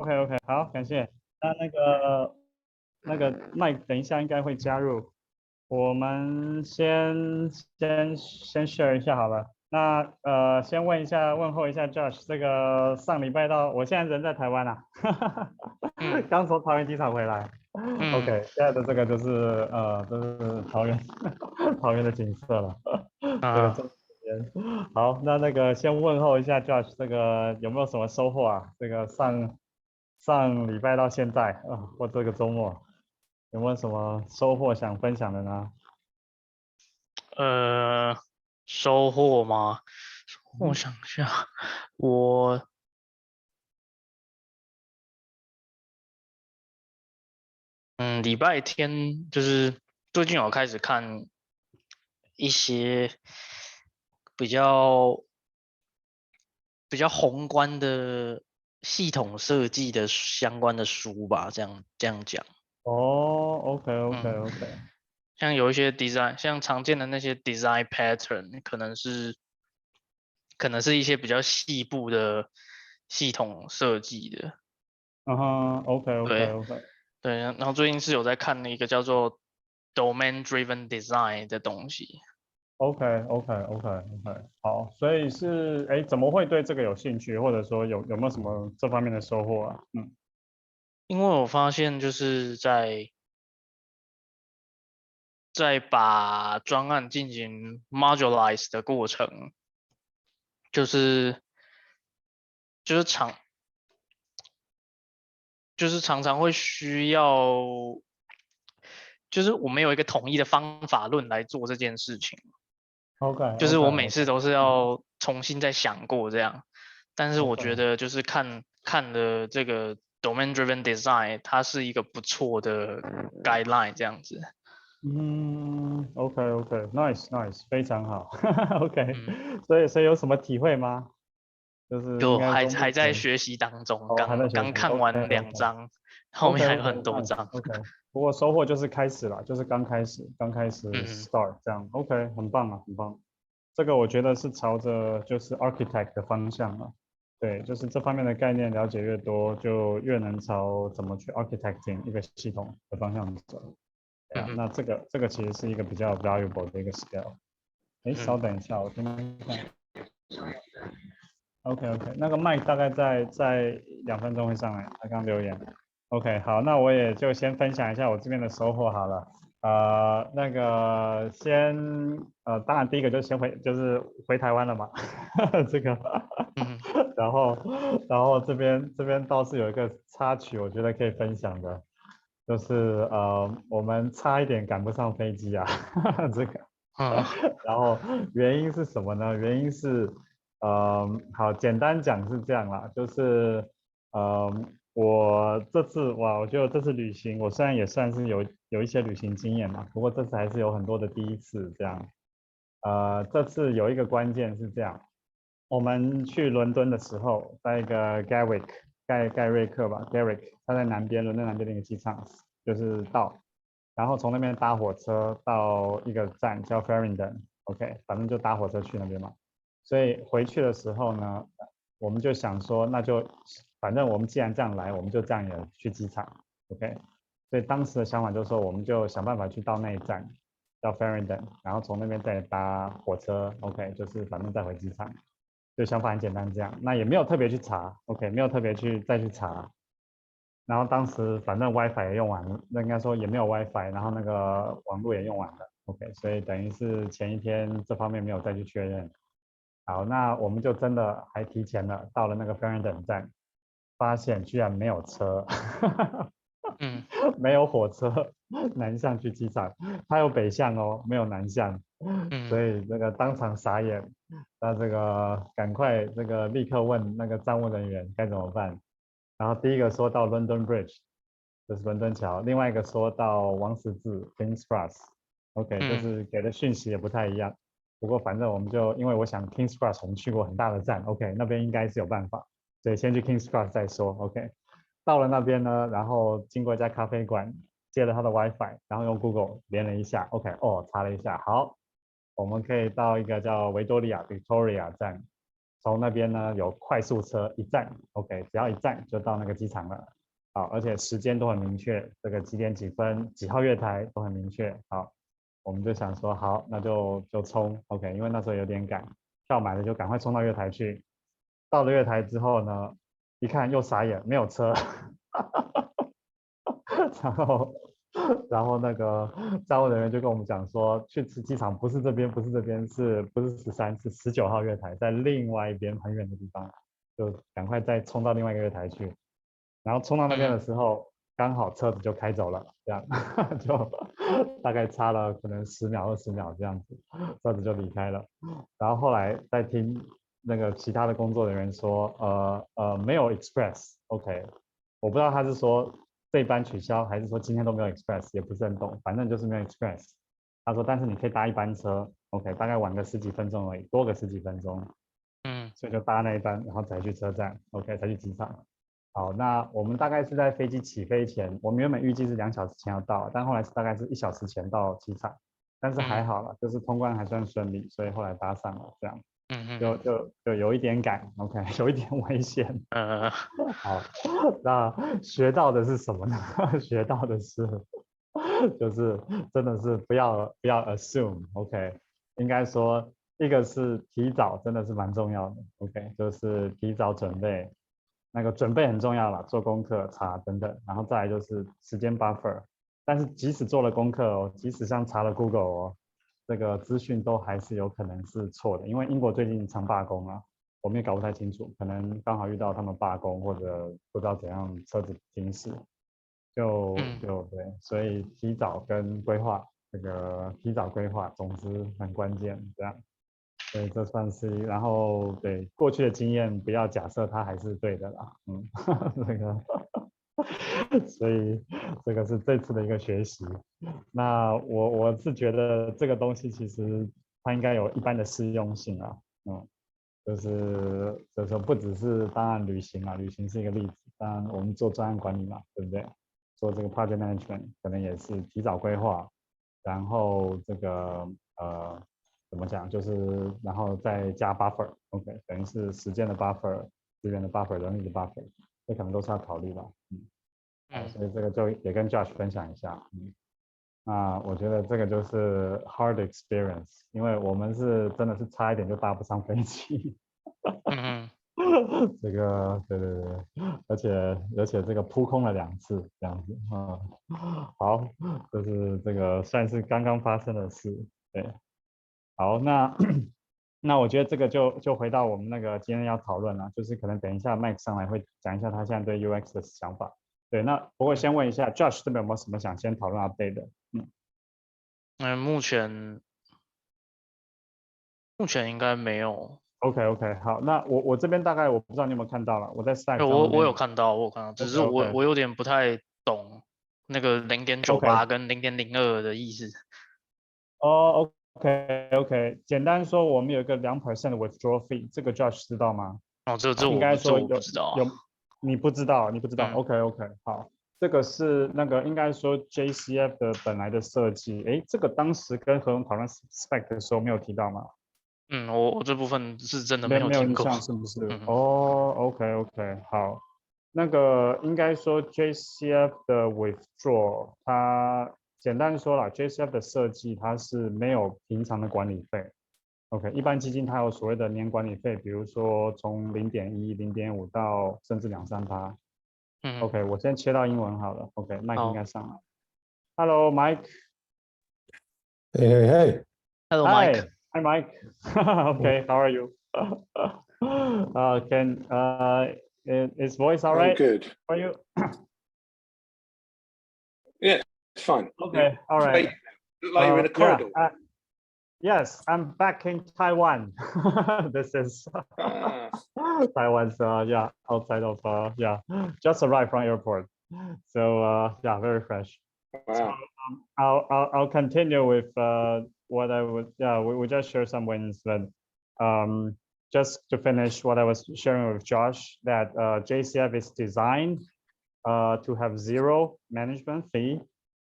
OK OK，好，感谢。那个麦等一下应该会加入，我们先 share 一下好了。那先问候一下 Josh，这个上礼拜我现在人在台湾啊，刚从桃园机场回来。OK，现在的这个就是桃园桃园的景色了。这个中间好，那个先问候一下 Josh，这个有没有什么收获啊？这个上礼拜到现在啊，或这个周末有没有什么收获想分享的呢？收获吗？我想一下，我礼拜天就是最近有开始看一些比较比较宏观的系统设计的相关的书吧，这样讲。哦，OK OK 嗯，OK，像有一些 design，像常见的那些 design pattern，可能是一些比较细部的系统设计的。嗯哼，OK OK 对 OK 对，然后最近是有在看一个叫做 domain driven design 的东西。OK OK OK OK，好，所以怎么会对这个有兴趣，或者说有没有什么这方面的收获啊？因为我发现就是在把专案进行 modularize 的过程，就是就是常就是常常会需要，就是我们有一个统一的方法论来做这件事情。OK 就是 OK 我每 OK，次都是要重新再想过这样，但是我觉 OK，得就是看的这个 domain driven design，它是一个不错的 guideline 这样子。OK OK，nice nice，非常好，OK，嗯，所以有什么体会吗？就是应就该说目还在前学习当中，还在学习刚看，OK 完两 OK。章，后 OK 面还有 OK 很多 nice 章。OK，不过收获就是开始了，就是刚开始 嗯 start 这样，OK 很棒啊，很棒。这个我觉得是朝着就是 architect 的方向了，对，就是这方面的概念了解越多，就越能朝怎么去 architecting 一个系统的方向走。对啊，嗯那这个其实是一个比较 valuable 的一个 skill。哎，稍嗯，等一下，我听听看。OK OK，那个麦大概在2分钟会上来，他刚留言。OK，好，那我也就先分享一下我这边的收获好了。那个当然第一个就是回台湾了嘛，这个，嗯然后这边倒是有一个插曲，我觉得可以分享的，就是我们差一点赶不上飞机啊，这个。嗯然后原因是什么呢？原因是，好，简单讲是这样啦，就是，我这次哇，我觉得这次旅行，我虽然也算是有一些旅行经验嘛，不过这次还是有很多的第一次这样。这次有一个关键是这样，我们去伦敦的时候，在一个 盖瑞克吧，Garrick，他在伦敦南边的一个机场，就是然后从那边搭火车到一个站叫 Farringdon，OK，反正就搭火车去那边嘛。所以回去的时候呢，我们就想说，那就反正我们既然这样来，我们就这样也去机场，OK。所以当时的想法就是说，我们就想办法去到那一站叫 Farringdon，然后从那边再搭火车，OK，就是反正再回机场。就想法很简单这样，那也没有特别去查，OK，没有特别再去查。然后当时反正 WiFi 也用完了，那应该说也没有 WiFi，然后那个网络也用完了，OK，所以等于是前一天这方面没有再去确认。好，那我们就真的还提前了，到了那个 Farringdon 站，发现居然没有车，嗯没有火车南向去机场，它有北向哦，没有南向，嗯所以这个当场傻眼。那这个赶快立刻问那个站务人员该怎么办。然后第一个说到 London Bridge，就是伦敦桥，另外一个说到王十字 Kings Cross，OK，就嗯是给的讯息也不太一样。不过反正我们就因为我想 Kings Cross 我们去过很大的站，OK，那边应该是有办法，所以先去 Kings Cross 再说，OK。到了那边呢，然后经过一家咖啡馆，接了他的 WiFi，然后用 Google 连了一下，OK，哦，查了一下，好，我们可以到一个叫维多利亚 Victoria 站，从那边呢有快速车一站 ，OK， 只要一站就到那个机场了。好，而且时间都很明确，这个几点几分几号月台都很明确。好，我们就想说好，那就冲 ，OK， 因为那时候有点赶，票买了就赶快冲到月台去。到了月台之后呢，一看又傻眼，没有车。然后那个站务人员就跟我们讲说，去机场不是这边，不是这边，不是13，是19号月台，在另外一边很远的地方，就赶快再冲到另外一个月台去。然后冲到那边的时候，刚好车子就开走了，这样就大概差了可能10秒20秒这样子，车子就离开了。然后后来再听那个其他的工作人员说，没有 express，OK，我不知道他是说这一班取消，还是说今天都没有 express，也不是很懂，反正就是没有 express。他说，但是你可以搭一班车，OK，大概晚个10几分钟而已，多个10几分钟，所以就搭那一班，然后才去车站 ，OK，才去机场。好，那我们大概是在飞机起飞前，我们原本预计是2小时前要到，但后来是大概是1小时前到机场，但是还好了，就是通关还算顺利，所以后来搭上了，这样，就有一点赶 ，OK， 有一点危险。好，那学到的是什么呢？学到的是，就是真的是不要 assume，OK，应该说一个是提早真的是蛮重要的，OK，就是提早准备。那个准备很重要了，做功课、查等等，然后再来就是时间 buffer。但是即使做了功课哦，即使像查了 Google 哦，这个资讯都还是有可能是错的，因为英国最近常罢工啊，我们也搞不太清楚，可能刚好遇到他们罢工或者不知道怎样车子停驶，就对，所以提早跟规划，这个提早规划，总之很关键，这样。对，这算是，然后对过去的经验，不要假设它还是对的啦，这个，所以这个是这次的一个学习。那我是觉得这个东西其实它应该有一般的适用性啊，就是不只是当然旅行嘛，旅行是一个例子，当然我们做专案管理嘛，对不对？做这个 project management 可能也是提早规划，然后这个怎么讲，就是然后再加 buffer，OK，等于是时间的 buffer、资源的 buffer、人力的 buffer，这可能都是要考虑的。好，所以这个就也跟 Josh 分享一下。那我觉得这个就是 hard experience，因为我们是真的是差一点就搭不上飞机。这个对，而且这个扑空了2次这样子啊。好，就是这个算是刚刚发生的事。对，好，那那我觉得这个就回到我们那个今天要讨论了，就是可能等一下 Mike 上来会讲一下他现在对 UX 的想法。对，那不过先问一下 Josh 这边有没有什么想先讨论 update 的？目前应该没有。OK， 好，那我这边大概我不知道你有没有看到了，我在 Slack 上我那边有看到，只是OK，我有点不太懂那个0.98跟0.02的意思。哦，OK，简单说，我们有一个2% 的 withdrawal fee，这个 Josh 知道吗？应该说我不知道啊。你不知道，OK， 好，这个是那个应该说 JCF 的本来的设计，哎，这个当时跟何文讨论 spec 的时候没有提到吗？我这部分是真的没有没有印听过。象是不是？哦，OK，好，那个应该说 JCF 的 withdraw，它简单说啦 JCF 的设计它是没有平常的管理费。OK，一般基金它有所谓的年管理费，比如说从0.1、0.5到甚至2-3%。OK，我先切到英文好了。OK，Mike 应该上来。Hello Mike。Hey. Hello Mike。Hi Mike. Okay, how are you? Is voice all right? I'm good. For you? Yeah, it's fine. Okay, all right. Look like you're in a corridor. Yes, I'm back in Taiwan. This is Taiwan's outside of just arrived from airport. So very fresh. Wow. So, I'll continue with what I would we just share some wins, but just to finish what I was sharing with Josh, that JCF is designed to have 0 management fee,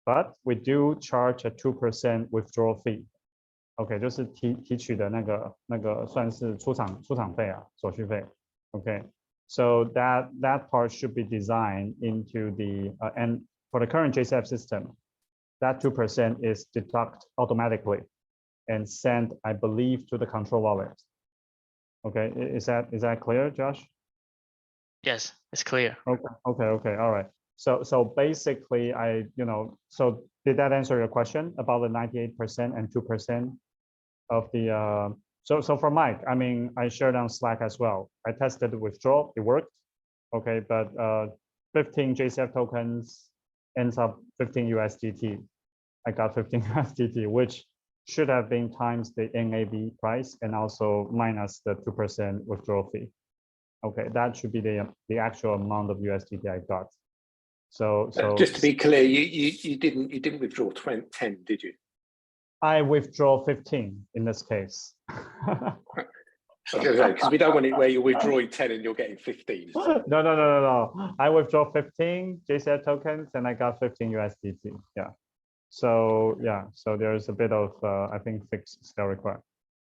but we do charge a 2% withdrawal fee. OK，就是提取的那个算是出场费啊，手续费。OK，so that part should be designed into the and for the current JCF system, that 2% is deducted automatically and sent, I believe, to the control wallet. OK, is that clear, Josh? Yes, it's clear. Okay, all right. So basically, so did that answer your question about the 98% and 2% of the? So for Mike, I mean, I shared on Slack as well. I tested the withdrawal, it worked. Okay, but 15 JCF tokens ends up 15 USDT. I got 15 USDT, which should have been times the NAV price and also minus the 2% withdrawal fee. Okay, that should be the actual amount of USDT I got. So just to be clear, you didn't withdraw 10, did you? I withdraw 15 in this case. Okay, because we don't want it where you're withdrawing 10 and you're getting 15. No. I withdraw 15 JCF tokens and I got 15 USDT. Yeah. So there's a bit of I think fix still required.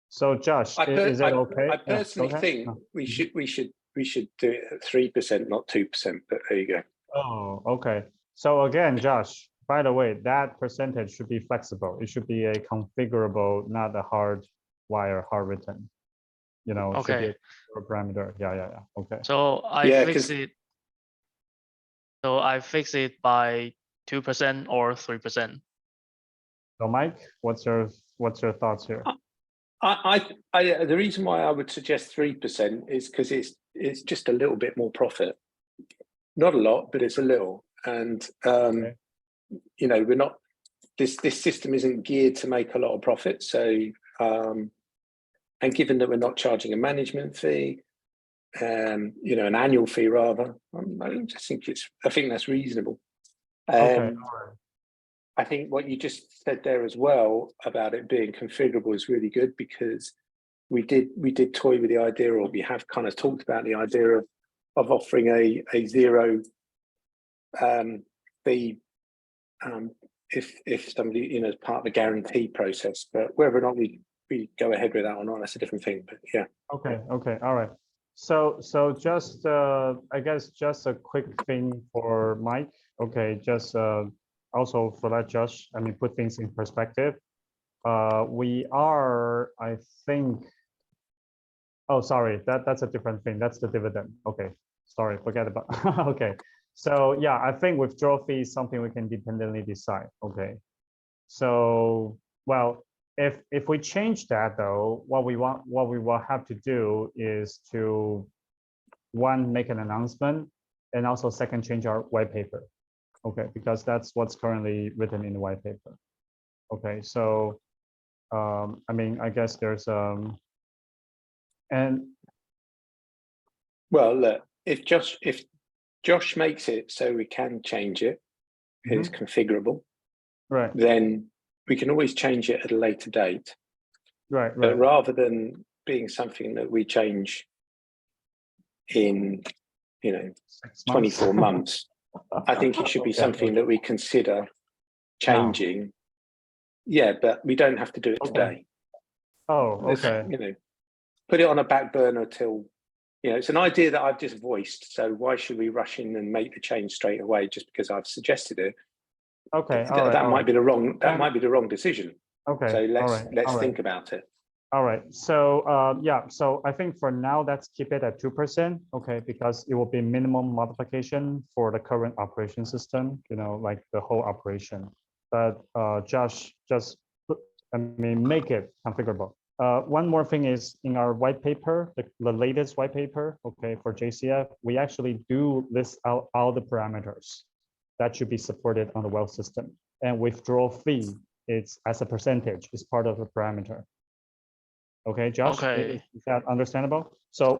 So Josh, is that okay? I personally think we should do it at 3%, not 2%. But there you go. Oh, okay. So again, Josh, by the way, that percentage should be flexible. It should be a configurable, not a hard wire, hard written. You know, it should be a parameter. Yeah. Okay. So I fix it. So I fix it by 2% or 3%. So Mike, what's your thoughts here? The reason why I would suggest 3% is because it's just a little bit more profit. Not a lot, but it's a little. And you know, we're not. This system isn't geared to make a lot of profit. So, and given that we're not charging a management fee, you know, an annual fee rather, I think that's reasonable. Okay. I think what you just said there as well about it being configurable is really good, because we did toy with the idea, or we have kind of talked about the idea of offering a zero fee if somebody, you know, is part of the guarantee process. But whether or not we go ahead with that or not, that's a different thing. But yeah. Okay, all right. So just I guess just a quick thing for Mike. Okay, just also for that, Josh, I mean, put things in perspective. We are, I think, oh, sorry, that's a different thing. That's the dividend. Okay, sorry, forget about, okay. So yeah, I think withdrawal fee is something we can independently decide. Okay, so, well, if we change that though, what we will have to do is to, one, make an announcement, and also second, change our white paper. Okay, because that's what's currently written in the white paper. Okay, so I mean, I guess there's and well, look, if Josh makes it so we can change it, it's configurable, right? Then we can always change it at a later date, right? But rather than being something that we change in, you know, 24 months. I think it should be something that we consider changing. Yeah, but we don't have to do it today. Oh, okay. You know, put it on a back burner till, you know, it's an idea that I've just voiced. So why should we rush in and make the change straight away just because I've suggested it? Okay, that might be the wrong decision. Okay, so let's think about it. All right. So yeah. So I think for now, let's keep it at 2%. Okay, because it will be minimum modification for the current operation system. You know, like the whole operation. But Josh, just make it configurable. One more thing is in our white paper, the latest white paper. Okay, for JCF, we actually do list out all the parameters that should be supported on the wealth system, and withdrawal fee, it's as a percentage, is part of the parameter. Okay, Josh, is that understandable? So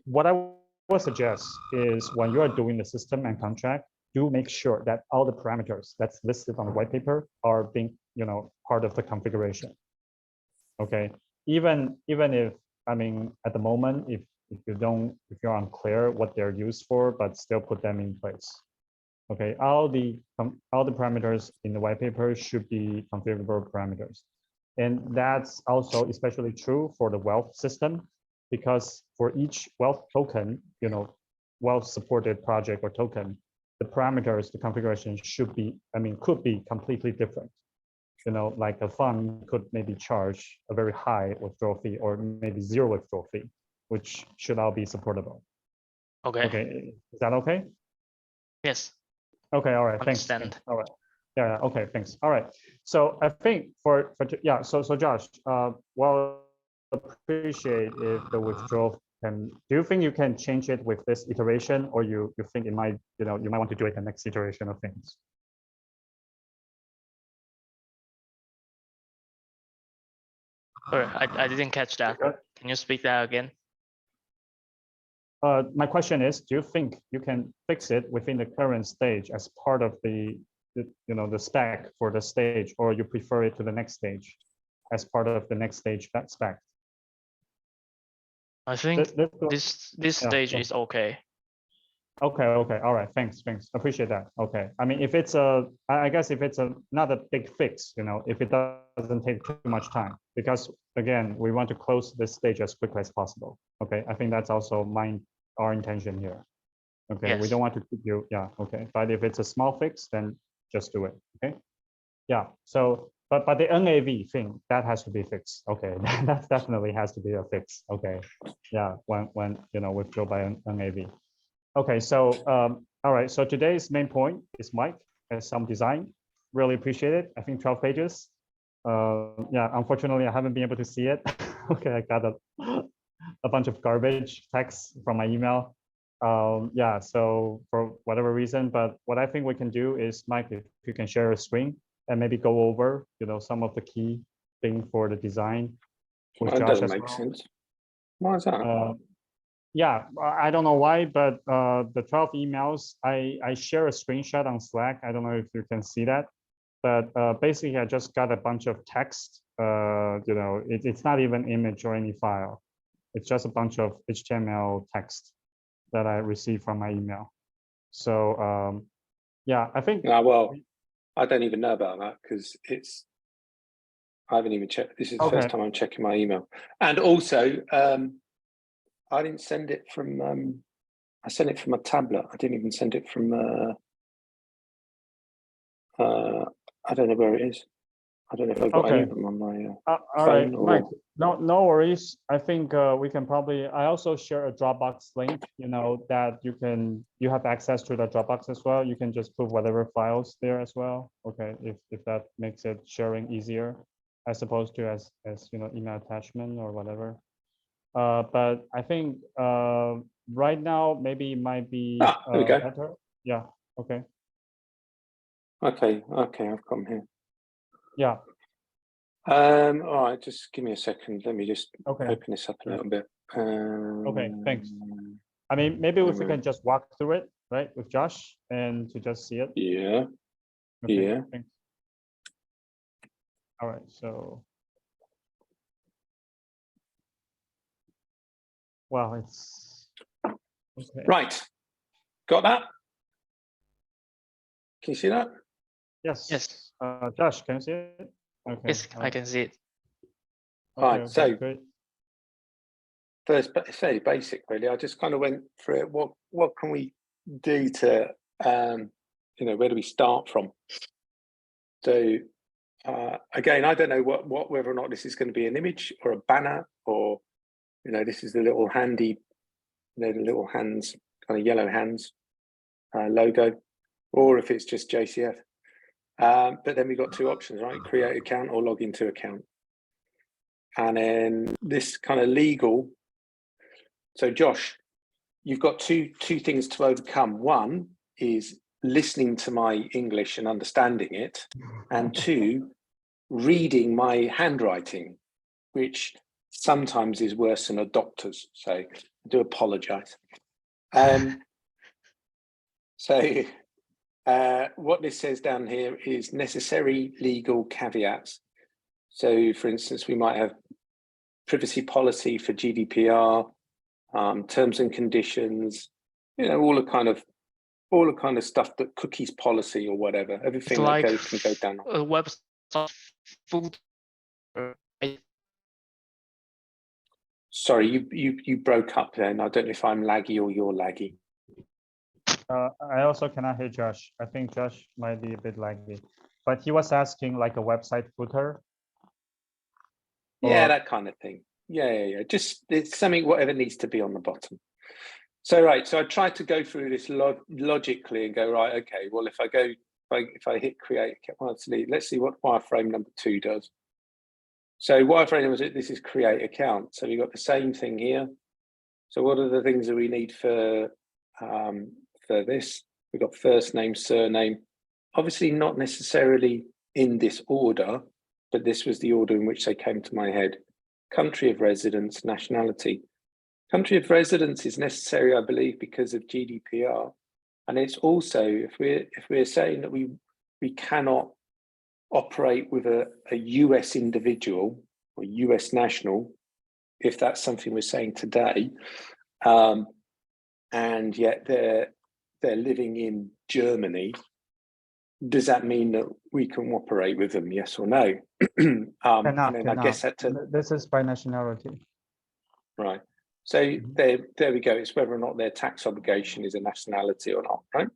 what I would suggest is when you are doing the system and contract, do make sure that all the parameters that's listed on the white paper are being, you know, part of the configuration. Okay, even if, I mean, at the moment, if you're unclear what they're used for, but still put them in place. Okay, all the parameters in the white paper should be configurable parameters. And that's also especially true for the wealth system, because for each wealth token, wealth supported project or token, the parameters, the configuration should be, could be completely different. Like a fund could maybe charge a very high withdrawal fee or maybe zero withdrawal fee, which should all be supportable. Okay, is that okay? Yes. Okay, all right, thanks. Understand. All right. Yeah, okay, thanks. All right. So I think so Josh, well, appreciate if the withdrawal can, do you think you can change it with this iteration, or you think it might, you might want to do it the next iteration of things? Sorry, I didn't catch that. Can you speak that again? My question is, do you think you can fix it within the current stage as part of the spec for the stage, or you prefer it to the next stage as part of the next stage spec? I think this stage Yeah. is okay. Okay, all right, thanks, appreciate that. Okay, if it's I guess if it's not a big fix, if it doesn't take too much time, because again, we want to close this stage as quickly as possible. Okay, I think that's also our intention here. Okay, Yes. we don't want to keep you, yeah, okay, but if it's a small fix, then just do it. Okay, yeah. So but the NAV thing, that has to be fixed. Okay, that definitely has to be a fix. Okay, yeah, when withdraw by NAV. Okay, so all right, so today's main point is Mike has some design. Really appreciate it. I think 12 pages. Yeah, unfortunately I haven't been able to see it. Okay, I got a bunch of garbage text from my email. Yeah, so for whatever reason, but what I think we can do is, Mike, if you can share a screen and maybe go over some of the key thing for the design with That Josh doesn't as make well. sense. Why is that? Yeah, I don't know why, but the 12 emails, I share a screenshot on Slack. I don't know if you can see that, but basically I just got a bunch of text. It's not even image or any file. It's just a bunch of HTML text that I received from my email. So yeah, I think. Well, I don't even know about that because I haven't even checked. This is the first time I'm checking my email. And also, I didn't send it from, I sent it from a tablet. I didn't even send it from, I don't know where it is. I don't know if I've got any of them on my all right, Mike, no worries. I think we can probably, I also share a Dropbox link, that you have access to the Dropbox as well. You can just put whatever files there as well. Okay, if that makes it sharing easier, as opposed to as email attachment or whatever. But I think right now maybe it might be there we go. better. Yeah. Okay. Okay. I've come here. Yeah. All right. Just give me a second. Let me just open this up a little bit. Okay. Thanks. Maybe if we can just walk through it, right, with Josh, and to just see it. Yeah. Okay, yeah. Thanks. All right. So. Wow, it's okay. Right. Got that? Can you see that? Yes. Yes. Josh, can you see it? Okay. Yes, I can see it. Okay, right. So great. First, it's fairly basic, really. I just kind of went through it. What can we do to, where do we start from? So again, I don't know whether or not this is going to be an image or a banner, or this is the little handy, the little hands, kind of yellow hands logo, or if it's just JCF. But then we've got two options, right? Create account or log into account. And then this kind of legal. So Josh, you've got two things to overcome. One is listening to my English and understanding it, and two, reading my handwriting, which sometimes is worse than a doctor's. So I do apologize. So what this says down here is necessary legal caveats. So for instance, we might have privacy policy for GDPR, terms and conditions, all the kind of stuff, that cookies policy or whatever, everything It's like that can go down. A website full Sorry, you broke up then. I don't know if I'm laggy or you're laggy. I also cannot hear Josh. I think Josh might be a bit laggy, but he was asking like a website footer. Yeah, that kind of thing. Yeah. Just it's something, whatever needs to be on the bottom. So right, so I tried to go through this logically and go, right, okay, well, if I hit create, let's see what wireframe number 2 does. So wireframe number 2, this is create account. So we've got the same thing here. So what are the things that we need for this? We've got first name, surname, obviously not necessarily in this order, but this was the order in which they came to my head. Country of residence, nationality. Country of residence is necessary, I believe, because of GDPR. And it's also, if we're saying that we cannot operate with a US individual or US national, if that's something we're saying today, and yet they're living in Germany, does that mean that we can operate with them? Yes or no? And then I guess this is by nationality. Right. So there we go. It's whether or not their tax obligation is a nationality or not, right?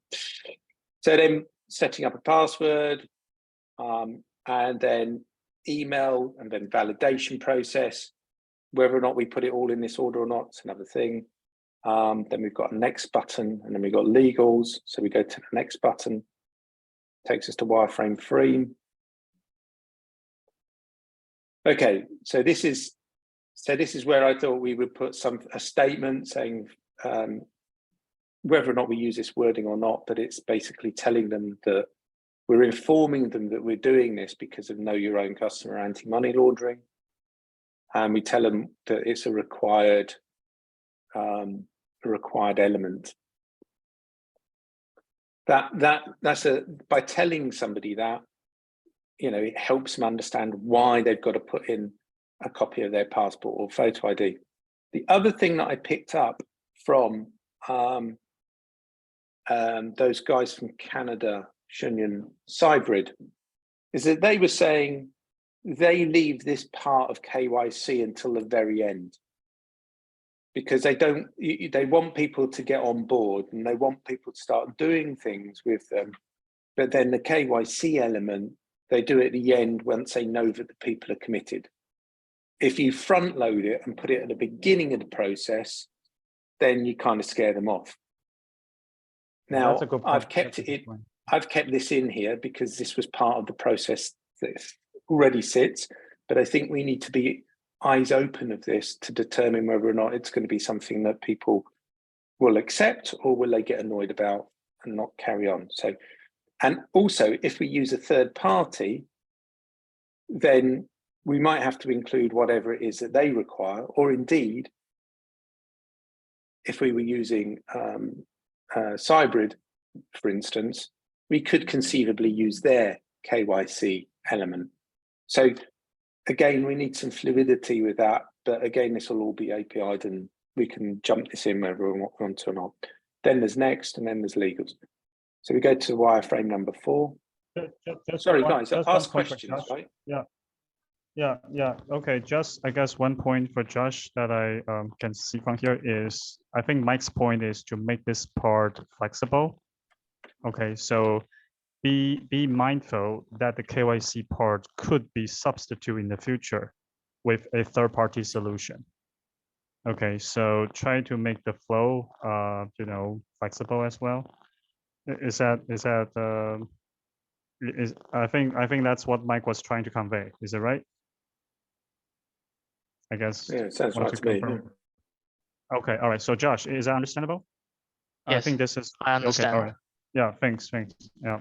So then setting up a password, and then email, and then validation process. Whether or not we put it all in this order or not, it's another thing. Then we've got a next button, and then we've got legals. So we go to the next button, takes us to wireframe 3. Okay, so this is where I thought we would put a statement saying whether or not we use this wording or not, but it's basically telling them that we're informing them that we're doing this because of know your own customer anti-money laundering. And we tell them that it's a required element. That's by telling somebody that, you know, it helps them understand why they've got to put in a copy of their passport or photo ID. The other thing that I picked up from those guys from Canada, Shunyan Cybrid, is that they were saying they leave this part of KYC until the very end, because they want people to get on board and they want people to start doing things with them. But then the KYC element, they do it at the end once they know that the people are committed. If you front load it and put it at the beginning of the process, then you kind of scare them off. Now, I've kept this in here because this was part of the process that already sits, but I think we need to be eyes open of this to determine whether or not it's going to be something that people will accept, or will they get annoyed about and not carry on. So, and also if we use a third party, then we might have to include whatever it is that they require, or indeed, if we were using Cybrid, for instance, we could conceivably use their KYC element. So again, we need some fluidity with that, but again, this will all be API'd and we can jump this in whether we want to or not. Then there's next, and then there's legals. So we go to wireframe number 4. Sorry, guys, ask questions, right? Yeah. Okay, just I guess one point for Josh that I can see from here is, I think Mike's point is to make this part flexible. Okay, so be mindful that the KYC part could be substituted in the future with a third-party solution. Okay, so try to make the flow, flexible as well. I think that's what Mike was trying to convey. Is it right? I guess. Yeah, it sounds right to me. Okay, all right. So Josh, is that understandable? Yes, I think this is. I understand. Okay, all right. Yeah, thanks. Yeah,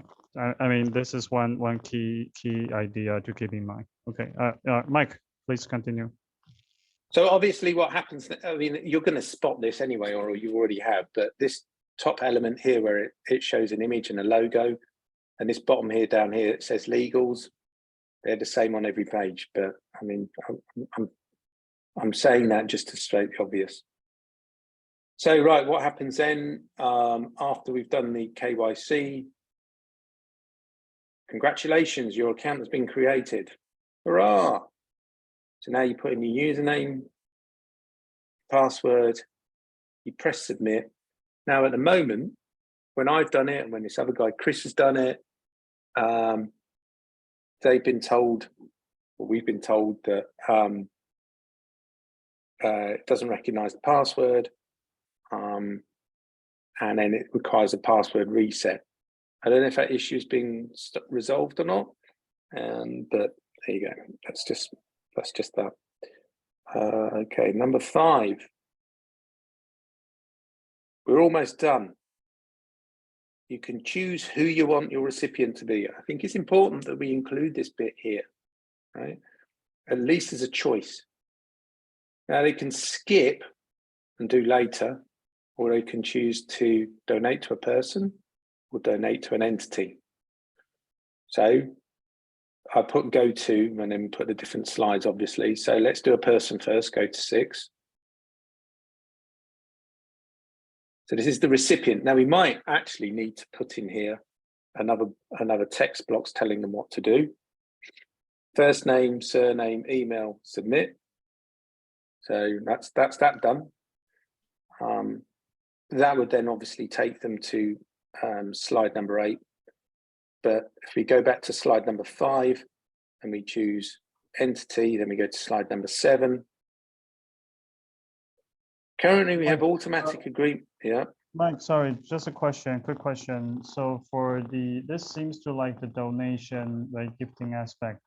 I mean, this is one key idea to keep in mind. Okay, Mike, please continue. So obviously what happens, I mean, you're going to spot this anyway, or you already have, but this top element here where it shows an image and a logo, and this bottom here down here, it says legals. They're the same on every page, but I mean, I'm saying that just to state the obvious. So, right, what happens then after we've done the KYC? Congratulations, your account has been created. Hurrah! So now you put in your username, password, you press submit. Now at the moment, when I've done it and when this other guy, Chris, has done it, they've been told, or we've been told that it doesn't recognize the password, and then it requires a password reset. I don't know if that issue has been resolved or not, but there you go. That's just that. Okay, number 5. We're almost done. You can choose who you want your recipient to be. I think it's important that we include this bit here, right? At least as a choice. Now they can skip and do later, or they can choose to donate to a person or donate to an entity. So I put go to and then put the different slides, obviously. So let's do a person first, go to 6. So this is the recipient. Now we might actually need to put in here another text blocks telling them what to do. First name, surname, email, submit. So that's that done. That would then obviously take them to slide number 8. But if we go back to slide number 5 and we choose entity, then we go to slide number 7. Currently, we have automatic agreement. Yeah. Mike, sorry, just a question, quick question. So for this seems to like the donation, like gifting aspect.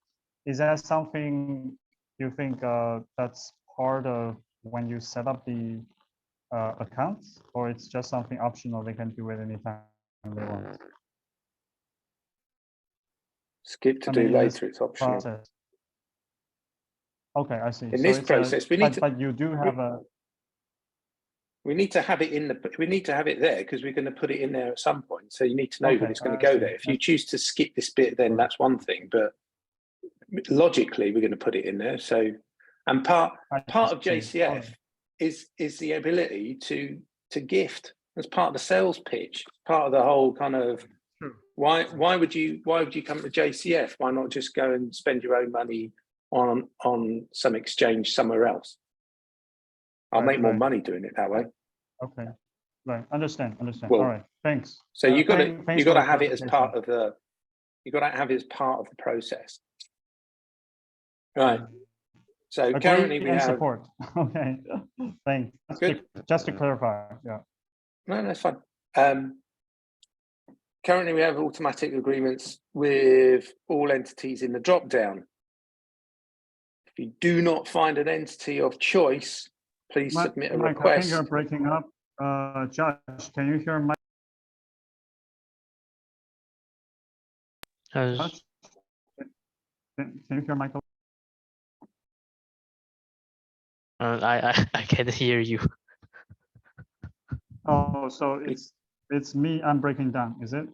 Is that something you think that's part of when you set up the accounts, or it's just something optional they can do it anytime they want? Skip to do later, it's optional. Process. Okay, I see. In so this process, we need to. But you do have we need to have it in the. We need to have it there because we're going to put it in there at some point. So you need to know that it's going to go there. If you choose to skip this bit, then that's one thing. But logically, we're going to put it in there. So, and part of JCF is the ability to gift as part of the sales pitch, part of the whole kind of. Why would you come to JCF? Why not just go and spend your own money on some exchange somewhere else? I'll make more money doing it that way. Okay, right. Understand. Well, all right. Thanks. So you got to have it as part of the. You got to have it as part of the process. Right. So currently we have support. Okay. Thanks. Good. Just to clarify. Yeah. No, that's fine. Currently, we have automatic agreements with all entities in the drop down. If you do not find an entity of choice, please submit a request. I think you're breaking up. Josh, can you hear Mike? Josh? Can you hear Michael? I can hear you. Oh, so it's me. I'm breaking down. Is it?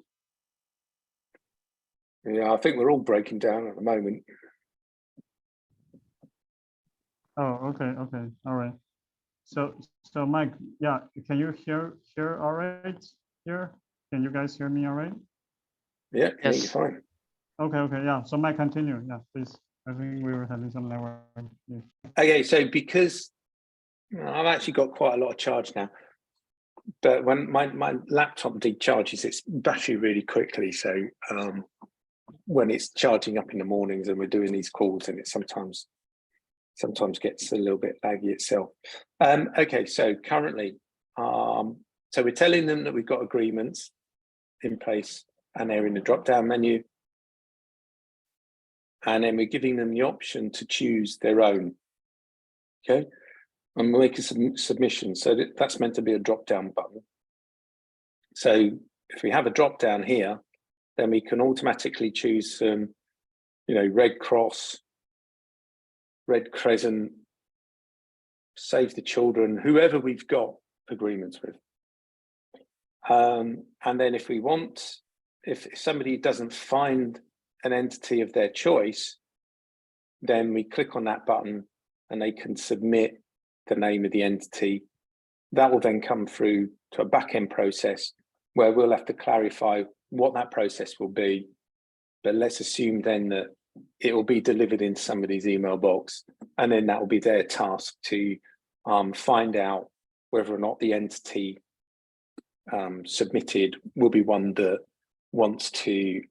Yeah, I think we're all breaking down at the moment. Oh, okay, all right. So Mike, yeah, can you hear all right here? Can you guys hear me all right? Yeah, yes. You're fine. Okay, yeah. So Mike, continue. Yeah, please. I think we were having some network. Yeah. Okay, so because I've actually got quite a lot of charge now, but when my laptop decharges its battery really quickly, so when it's charging up in the mornings and we're doing these calls, and it sometimes gets a little bit laggy itself. Okay, so currently, so we're telling them that we've got agreements in place and they're in the drop-down menu. And then we're giving them the option to choose their own. Okay, and we'll make a submission. So that's meant to be a drop-down button. So if we have a drop-down here, then we can automatically choose some, Red Cross, Red Crescent, Save the Children, whoever we've got agreements with. And then if we want, if somebody doesn't find an entity of their choice, then we click on that button and they can submit the name of the entity. That will then come through to a back-end process where we'll have to clarify what that process will be. But let's assume then that it will be delivered into somebody's email box, and then that will be their task to find out whether or not the entity submitted will be one that wants to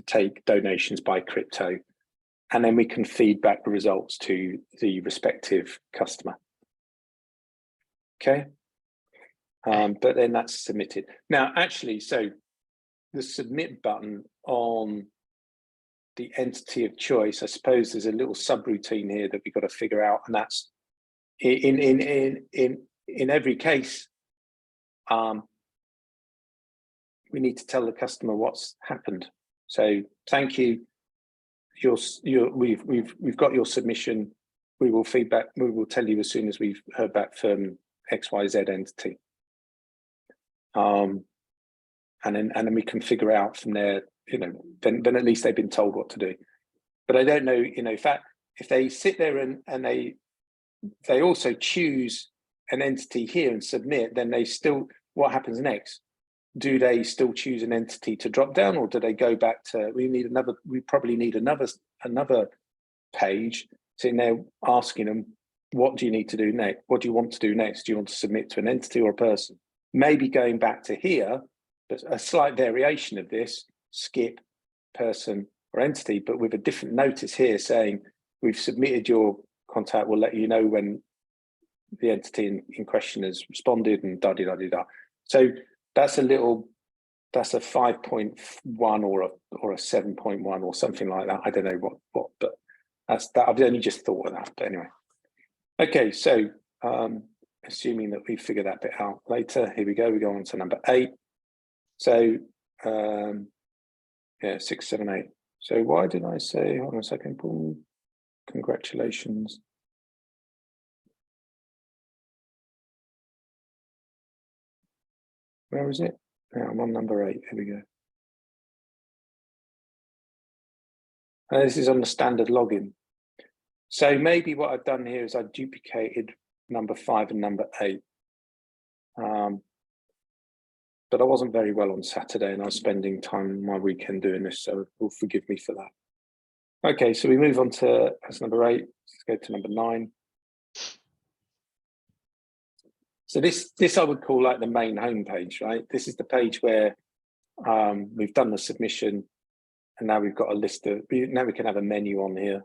take donations by crypto, and then we can feed back the results to the respective customer. Okay. But then that's submitted. Now, actually, so the submit button on the entity of choice, I suppose there's a little subroutine here that we've got to figure out, and that's in every case, we need to tell the customer what's happened. So thank you. We've got your submission. We will feedback. We will tell you as soon as we've heard back from XYZ entity. And then we can figure out from there, you know, then at least they've been told what to do. But I don't know, you know, if they sit there and they also choose an entity here and submit, then they still, what happens next? Do they still choose an entity to drop down, or do they go back to, we probably need another page sitting there asking them, what do you need to do next? What do you want to do next? Do you want to submit to an entity or a person? Maybe going back to here, but a slight variation of this, skip person or entity, but with a different notice here saying, we've submitted your contact, we'll let you know when the entity in question has responded, and da-di-da-di-da. So that's a 5.1 or a 7.1 or something like that. I don't know what, but that's that. I've only just thought of that, but anyway. Okay, so assuming that we figure that bit out later, here we go. We go on to number 8. So yeah, 6, 7, 8. So why did I say? Hold on a second. Boom. Congratulations. Where is it? Yeah, I'm on number 8. Here we go. This is on the standard login. So maybe what I've done here is I duplicated number 5 and number 8. But I wasn't very well on Saturday, and I was spending time my weekend doing this, so will forgive me for that. Okay, so we move on to, that's number 8. Let's go to number 9. So this I would call like the main homepage, right? This is the page where we've done the submission, and now we've got a list of, now we can have a menu on here.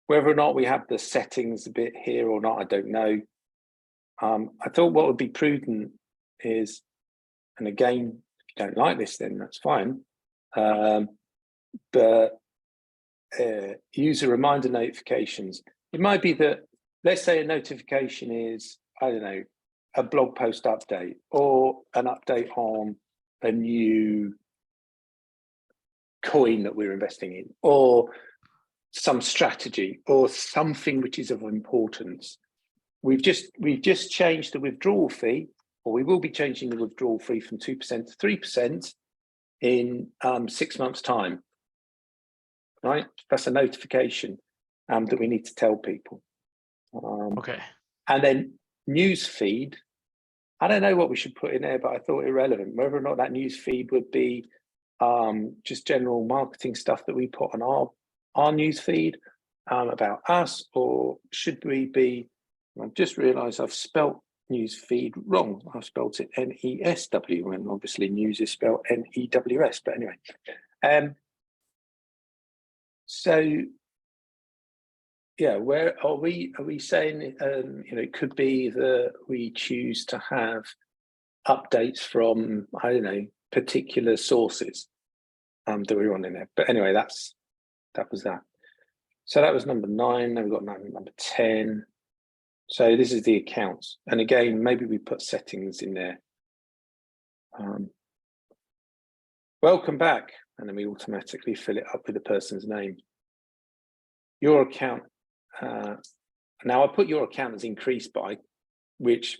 Whether or not we have the settings a bit here or not, I don't know. I thought what would be prudent is, and again, if you don't like this, then that's fine. But use a reminder notifications. It might be that, let's say a notification is, I don't know, a blog post update or an update on a new coin that we're investing in, or some strategy, or something which is of importance. We've just changed the withdrawal fee, or we will be changing the withdrawal fee from 2% to 3% in 6 months' time. Right? That's a notification that we need to tell people. Okay. And then news feed. I don't know what we should put in there, but I thought irrelevant. Whether or not that news feed would be just general marketing stuff that we put on our news feed about us, or should we be? I've just realised I've spelt news feed wrong. I've spelt it NESW, when obviously news is spelled NEWS. But anyway, so yeah, where are we? Are we saying you know, it could be that we choose to have updates from, I don't know, particular sources that we want in there. But anyway, that was that. So that was number 9. Then we've got number 10. So this is the accounts. And again, maybe we put settings in there. Welcome back. And then we automatically fill it up with the person's name. Your account. Now I put your account as increased by, which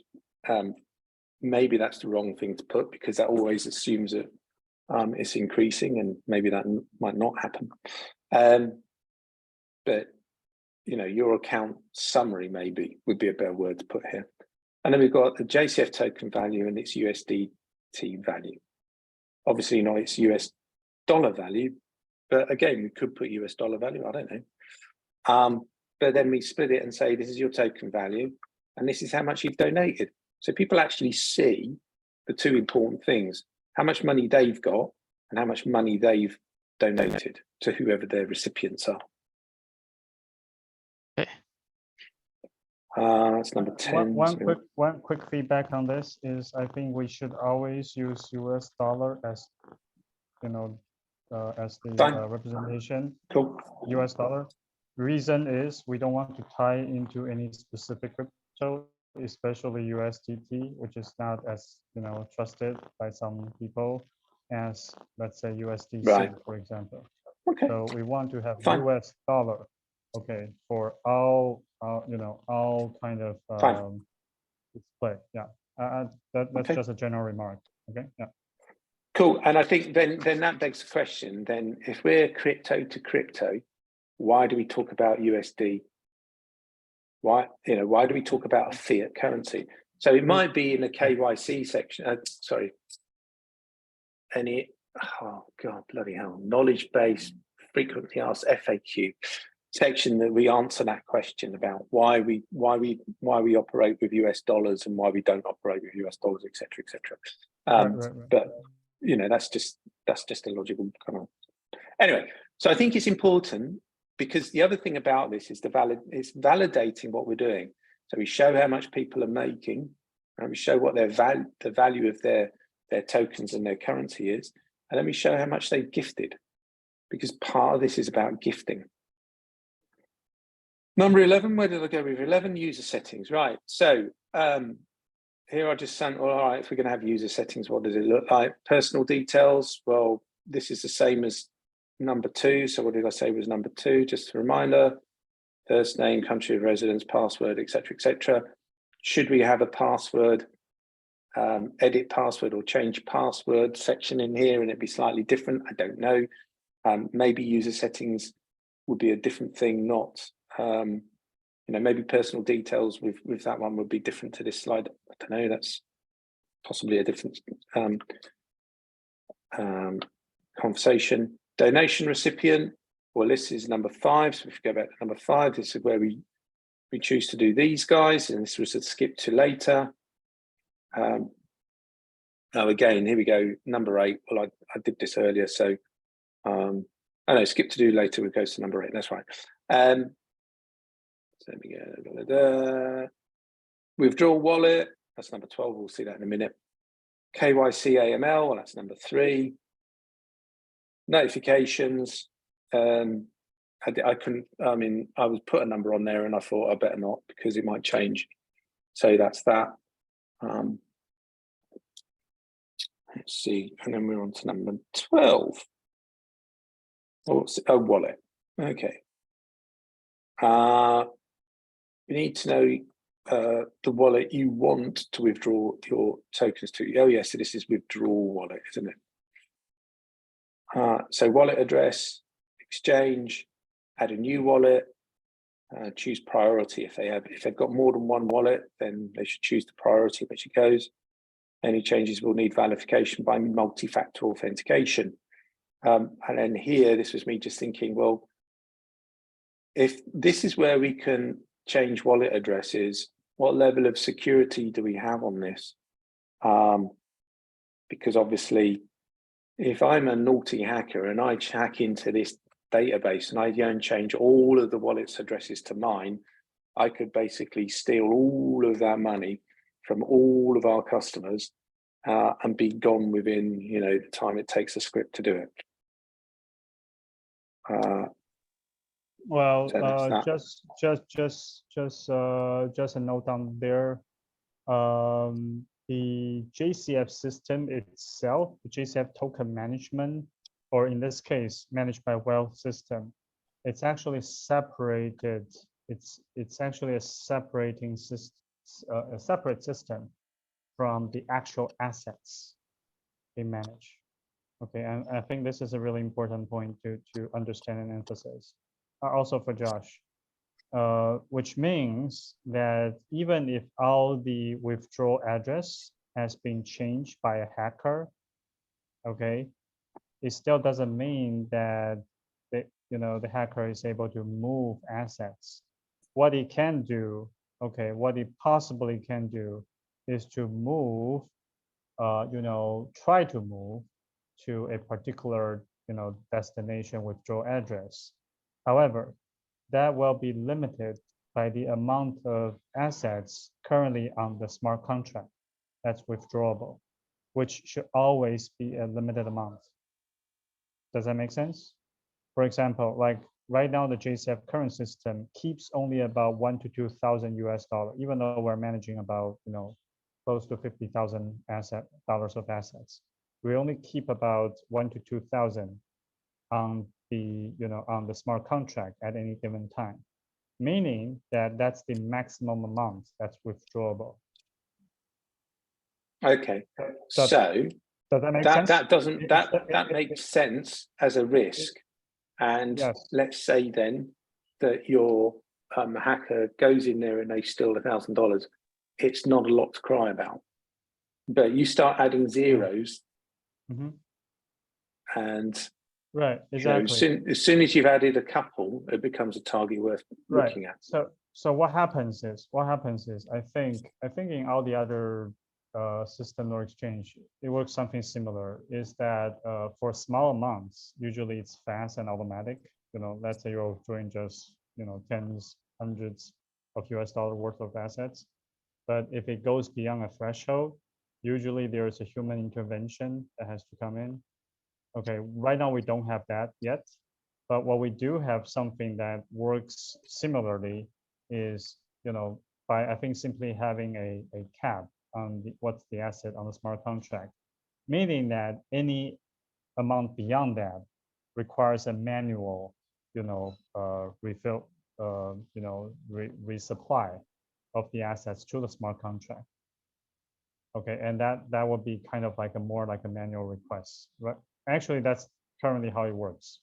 maybe that's the wrong thing to put, because that always assumes that it's increasing, and maybe that might not happen. But you know, your account summary maybe would be a better word to put here. And then we've got the JCF token value and its USDT value. Obviously not its US dollar value, but again, we could put US dollar value, I don't know. But then we split it and say, this is your token value, and this is how much you've donated. So people actually see the two important things, how much money they've got and how much money they've donated to whoever their recipients are. Okay. That's number 10. One quick feedback on this is I think we should always use US dollar as, you know, as the representation. Cool. US dollar. Reason is we don't want to tie into any specific crypto, especially USDT, which is not as, you know, trusted by some people as, let's say, USD Right. Sync, for example. Okay. So we want to have Fine. US dollar, okay, for all, you know, all kind of display. Yeah, that's Okay. just a general remark. Okay, yeah. Cool. And I think then that begs the question, then if we're crypto to crypto, why do we talk about USD? Why do we talk about a fiat currency? So it might be in the KYC section, bloody hell, knowledge base, frequently asked FAQ section that we answer that question about why we operate with US dollars and why we don't operate with US dollars, etc., etc. Right. But you know, that's just a logical kind of. Anyway, so I think it's important because the other thing about this is it's validating what we're doing. So we show how much people are making, and we show what the value of their tokens and their currency is, and then we show how much they've gifted, because part of this is about gifting. Number 11, where did I go with 11? User settings, right? So here I just sent, all right, if we're going to have user settings, what does it look like? Personal details, well, this is the same as number 2. So what did I say was number 2? Just a reminder, first name, country of residence, password, etc., etc. Should we have a password, edit password or change password section in here and it'd be slightly different? I don't know. Maybe user settings would be a different thing, not, you know, maybe personal details with that one would be different to this slide. I don't know, that's possibly a different conversation. Donation recipient, well, this is number 5. So if we go back to number 5, this is where we choose to do these guys, and this was a skip to later. Now again, here we go, number 8. Well, I did this earlier, so I know skip to do later, we go to number 8, that's right. So let me go, withdrawal wallet, that's number 12, we'll see that in a minute. KYC AML, well, that's number 3. Notifications, I couldn't, I mean, I was put a number on there and I thought I better not because it might change. So that's that. Let's see, and then we're on to number 12. Oh, wallet, okay. You need to know the wallet you want to withdraw your tokens to. Oh yes, so this is withdrawal wallet, isn't it? So wallet address, exchange, add a new wallet, choose priority. If they've got more than one wallet, then they should choose the priority which it goes. Any changes will need verification by multi-factor authentication. And then here, this was me just thinking, well, if this is where we can change wallet addresses, what level of security do we have on this? Because obviously, if I'm a naughty hacker and I hack into this database and I don't change all of the wallet's addresses to mine, I could basically steal all of that money from all of our customers and be gone within, you know, the time it takes a script to do it. Well, so just a note down there. The JCF system itself, the JCF token management, or in this case, managed by wealth system, it's actually separated. It's actually a separating system, a separate system from the actual assets they manage. Okay, and I think this is a really important point to understand and emphasize. Also for Josh, which means that even if all the withdrawal address has been changed by a hacker, okay, it still doesn't mean that the hacker is able to move assets. What he can do, okay, what he possibly can do is to move, try to move to a particular, destination withdrawal address. However, that will be limited by the amount of assets currently on the smart contract that's withdrawable, which should always be a limited amount. Does that make sense? For example, like right now, the JCF current system keeps only about $1,000 to $2,000 US, even though we're managing about, close to 50,000 dollars of assets. We only keep about 1,000 to 2,000 on the, on the smart contract at any given time, meaning that that's the maximum amount that's withdrawable. Okay, Does that make sense? That makes sense as a risk. And yes. Let's say then that your hacker goes in there and they steal $1,000. It's not a lot to cry about, but you start adding zeros, and right, exactly. as soon as you've added a couple, it becomes a target worth looking at. So what happens is I think in all the other system or exchange, it works something similar, is that for small amounts, usually it's fast and automatic. Let's say you're doing just, tens, hundreds of US dollar worth of assets. But if it goes beyond a threshold, usually there's a human intervention that has to come in. Okay, right now we don't have that yet, but what we do have something that works similarly is, by I think simply having a cap on what's the asset on the smart contract, meaning that any amount beyond that requires a manual, refill, resupply of the assets to the smart contract. Okay, and that would be kind of like more like a manual request, right? Actually, that's currently how it works.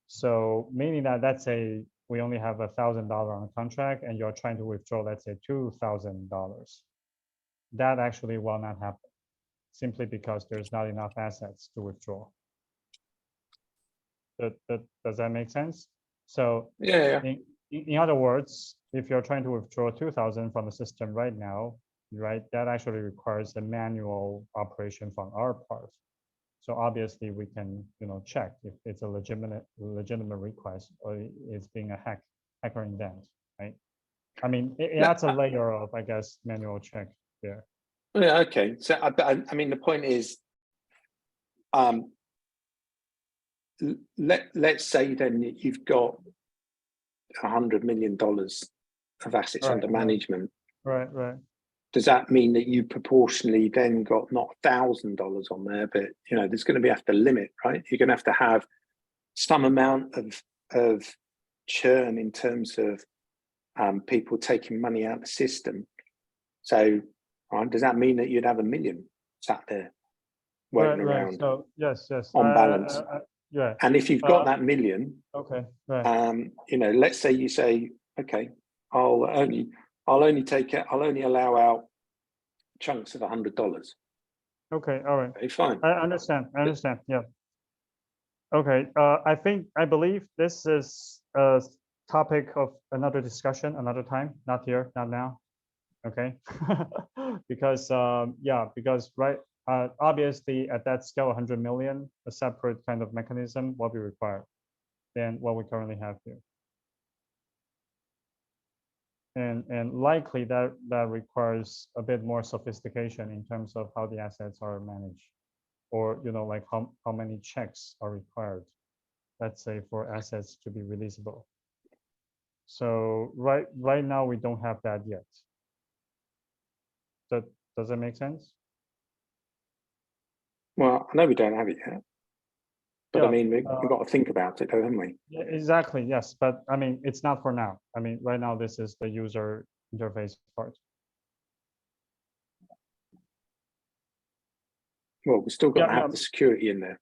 So meaning that, let's say we only have $1,000 on a contract and you're trying to withdraw, let's say $2,000. That actually will not happen, simply because there's not enough assets to withdraw. Does that make sense? So yeah. In other words, if you're trying to withdraw 2,000 from the system right now, right, that actually requires a manual operation from our part. So obviously we can, check if it's a legitimate request or it's being a hacker intent, right? I mean, it adds a layer of, I guess, manual check there. Yeah. Okay. So I mean, the point is, let's say then that you've got $100 million of assets under management. Right. Does that mean that you proportionally then got not $1,000 on there, but there's going to have to limit, right? You're going to have some amount of churn in terms of people taking money out of the system. So, does that mean that you'd have $1 million sat there waiting around? So yes, on balance. Yeah. And if you've got that $1 million, okay, right. Let's say you say, okay, I'll only allow out chunks of $100. Okay, all right. Okay, fine. I understand. Yeah. Okay. I believe this is a topic of another discussion, another time. Not here, not now. Okay. because right. Obviously, at that scale, 100 million, a separate kind of mechanism will be required than what we currently have here. And likely that requires a bit more sophistication in terms of how the assets are managed, or like how many checks are required, let's say, for assets to be releasable. So right now we don't have that yet. Does that make sense? Well, I know we don't have it yet, but yeah, I mean, we've got to think about it, haven't we? Yeah, exactly. Yes, but I mean, it's not for now. I mean, right now this is the user interface part. Well, we've still got to have the security in there.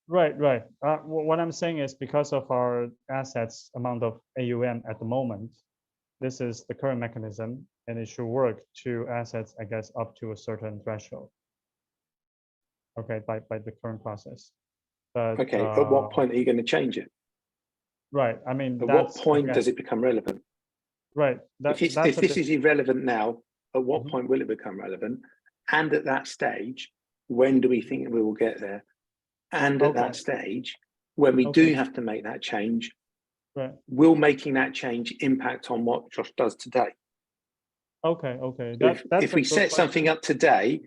Right. What I'm saying is, because of our assets amount of AUM at the moment, this is the current mechanism, and it should work to assets, I guess, up to a certain threshold. Okay, by the current process. But okay, at what point are you going to change it? Right. I mean, At that's what point again, does it become relevant? right. If this is irrelevant now, at what Mhm. point will it become relevant? And at that stage, when do we think we will get there? And at Okay. that stage, when we Okay. do have to make that change, Right. will making that change impact on what Josh does today? Okay. Okay. So That's if a we good set something question. up today,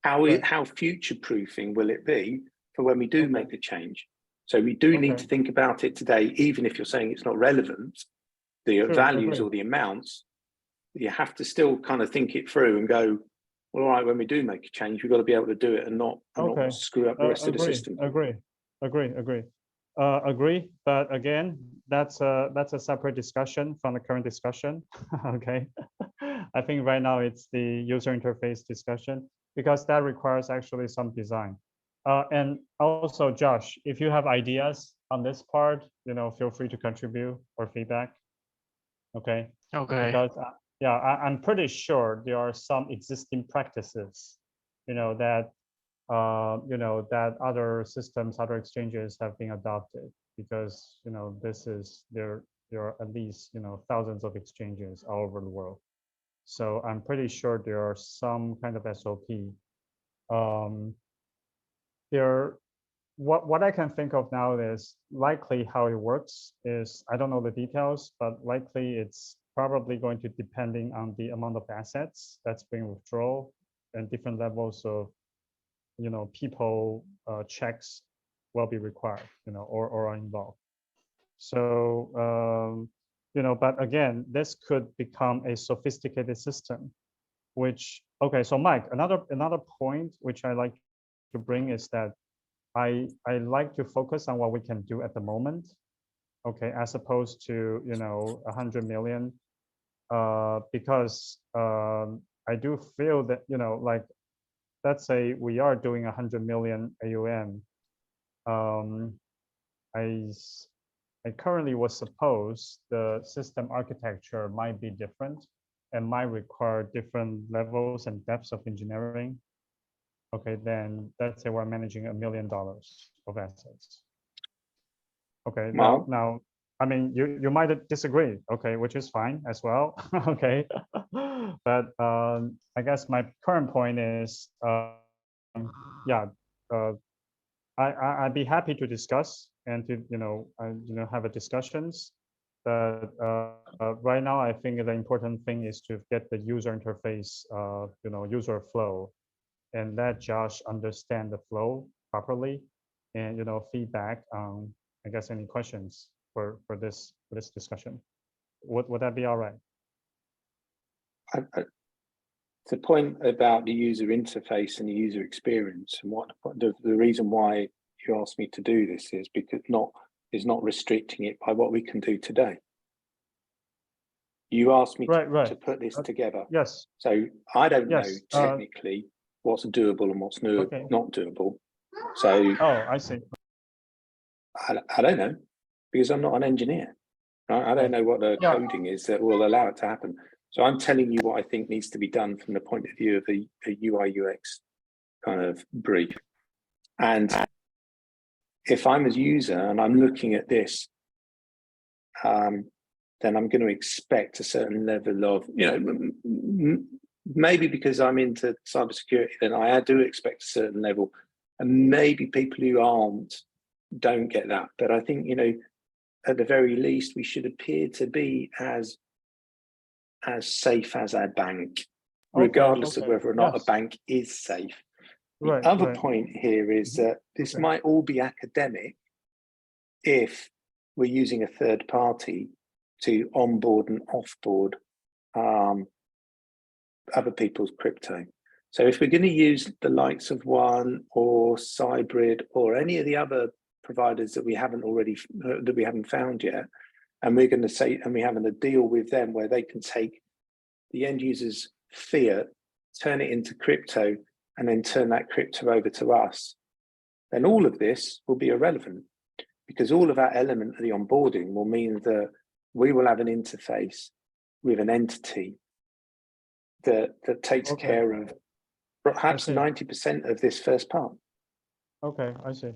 Right. how future proofing will it be for when we do Okay. make the change? So we do need Okay. to think about it today, even if you're saying it's not relevant, the Sure. values Agree. or the amounts, you have to still kind of think it through and go, well, all right, when we do make a change, we've got to be able to do it and not Okay. screw up the rest of the Agree. system. Agree. Agree. But again, that's a separate discussion from the current discussion. Okay. I think right now it's the user interface discussion because that requires actually some design. And also, Josh, if you have ideas on this part, feel free to contribute or feedback. Okay. Okay. Because yeah, I'm pretty sure there are some existing practices, that that other systems, other exchanges have been adopted because there are at least thousands of exchanges all over the world. So I'm pretty sure there are some kind of SOP. What I can think of now is likely how it works is I don't know the details, but likely it's probably going to depending on the amount of assets that's being withdrawn and different levels of people checks will be required, or are involved. So, but again, this could become a sophisticated system, which, okay, so Mike, another point which I like to bring is that I like to focus on what we can do at the moment, okay, as opposed to, 100 million, because I do feel that, like, let's say we are doing 100 million AUM. I currently was suppose the system architecture might be different and might require different levels and depths of engineering. Okay, then let's say we're managing $1 million of assets. Okay, Well, now, I mean, you might disagree, okay, which is fine as well, okay. But I guess my current point is, yeah, I'd be happy to discuss and to have a discussions. But right now, I think the important thing is to get the user interface, user flow, and let Josh understand the flow properly, and feedback on, I guess, any questions for this discussion. Would that be all right? The point about the user interface and the user experience, and what the reason why you asked me to do this is because is not restricting it by what we can do today. You asked me to put this together. Yes. So I don't know Yes. technically what's doable and what's Okay. not doable. So I see. I don't know, because I'm not an engineer. Right? I don't know what the coding is that will allow it to happen. So I'm telling you what I think needs to be done from the point of view of a UI UX kind of brief. And if I'm a user and I'm looking at this, then I'm going to expect a certain level of, maybe because I'm into cybersecurity, then I do expect a certain level. And maybe people who aren't don't get that. But I think, at the very least, we should appear to be as safe as a bank, regardless of whether or not a bank is safe. The other point here is that this might all be academic if we're using a third party to onboard and offboard other people's crypto. So if we're going to use the likes of One or Cybrid or any of the other providers that we haven't found yet, and we're going to say, and we're having a deal with them where they can take the end user's fiat, turn it into crypto, and then turn that crypto over to us, then all of this will be irrelevant, because all of that element of the onboarding will mean that we will have an interface with an entity that takes care of perhaps 90% of this first part. Okay, I see.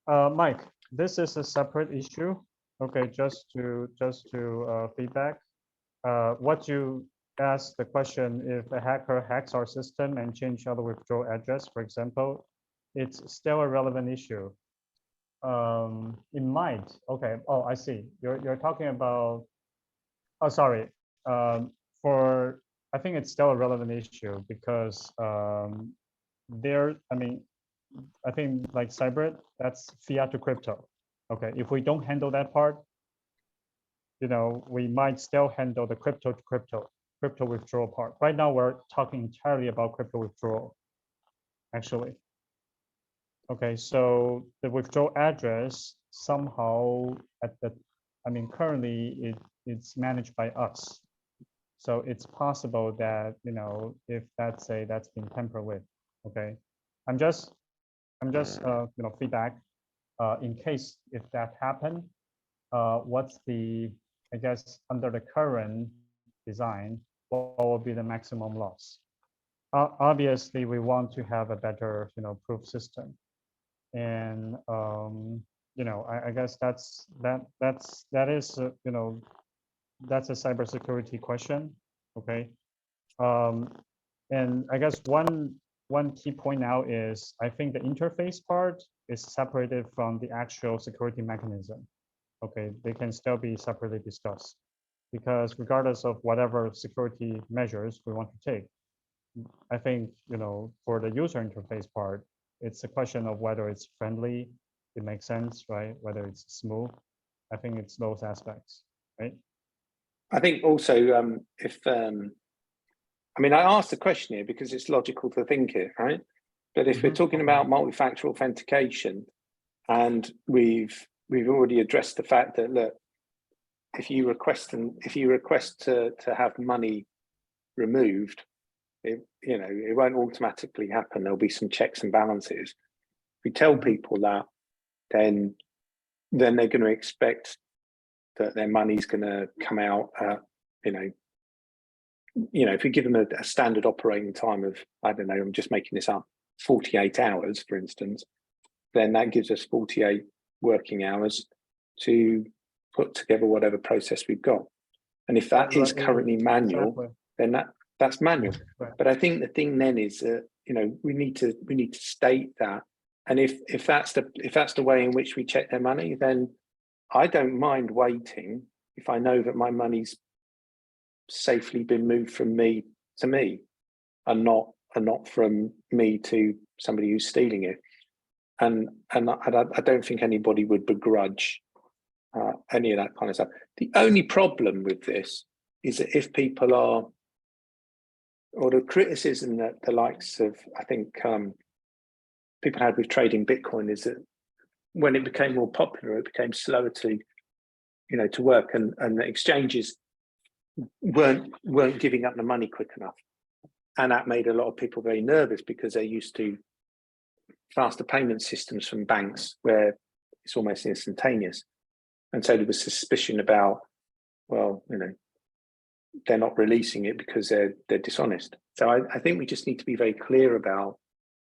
Mike, this is a separate issue. Okay, just to feedback, what you asked the question, if a hacker hacks our system and change our withdrawal address, for example, it's still a relevant issue. It might. Okay. Oh, I see. You're talking about. Oh, sorry. I think it's still a relevant issue because I think like Cybrid, that's fiat to crypto. Okay. If we don't handle that part, we might still handle the crypto to crypto withdrawal part. Right now, we're talking entirely about crypto withdrawal, actually. Okay, so the withdrawal address somehow currently it's managed by us. So it's possible that, if that's been tampered with, okay. I'm just feedback, in case if that happened, what's the, I guess, under the current design, what will be the maximum loss? Obviously, we want to have a better, proof system. And I guess that is that's a cybersecurity question, okay. And I guess one key point now is I think the interface part is separated from the actual security mechanism. Okay, they can still be separately discussed because regardless of whatever security measures we want to take, I think for the user interface part, it's a question of whether it's friendly, it makes sense, right? Whether it's smooth. I think it's those aspects, right? I think also I asked the question here because it's logical to think it, right? But if we're talking about multi-factor authentication, and we've already addressed the fact that, look, if you request to have money removed, it won't automatically happen. There'll be some checks and balances. If we tell people that, then they're going to expect that their money's going to come out. If we give them a standard operating time of, I don't know, I'm just making this up, 48 hours, for instance, then that gives us 48 working hours to put together whatever process we've got. And if that is currently manual, then that's manual. Right. But I think the thing then is that we need to state that. And if that's the way in which we check their money, then I don't mind waiting if I know that my money's safely been moved from me to me, and not from me to somebody who's stealing it. And I don't think anybody would begrudge any of that kind of stuff. The only problem with this is that if people are, or the criticism that the likes of, I think, people had with trading Bitcoin is that when it became more popular, it became slower to work, and the exchanges weren't giving up the money quick enough, and that made a lot of people very nervous because they're used to faster payment systems from banks where it's almost instantaneous. And so there was suspicion about, well, they're not releasing it because they're dishonest. So I think we just need to be very clear about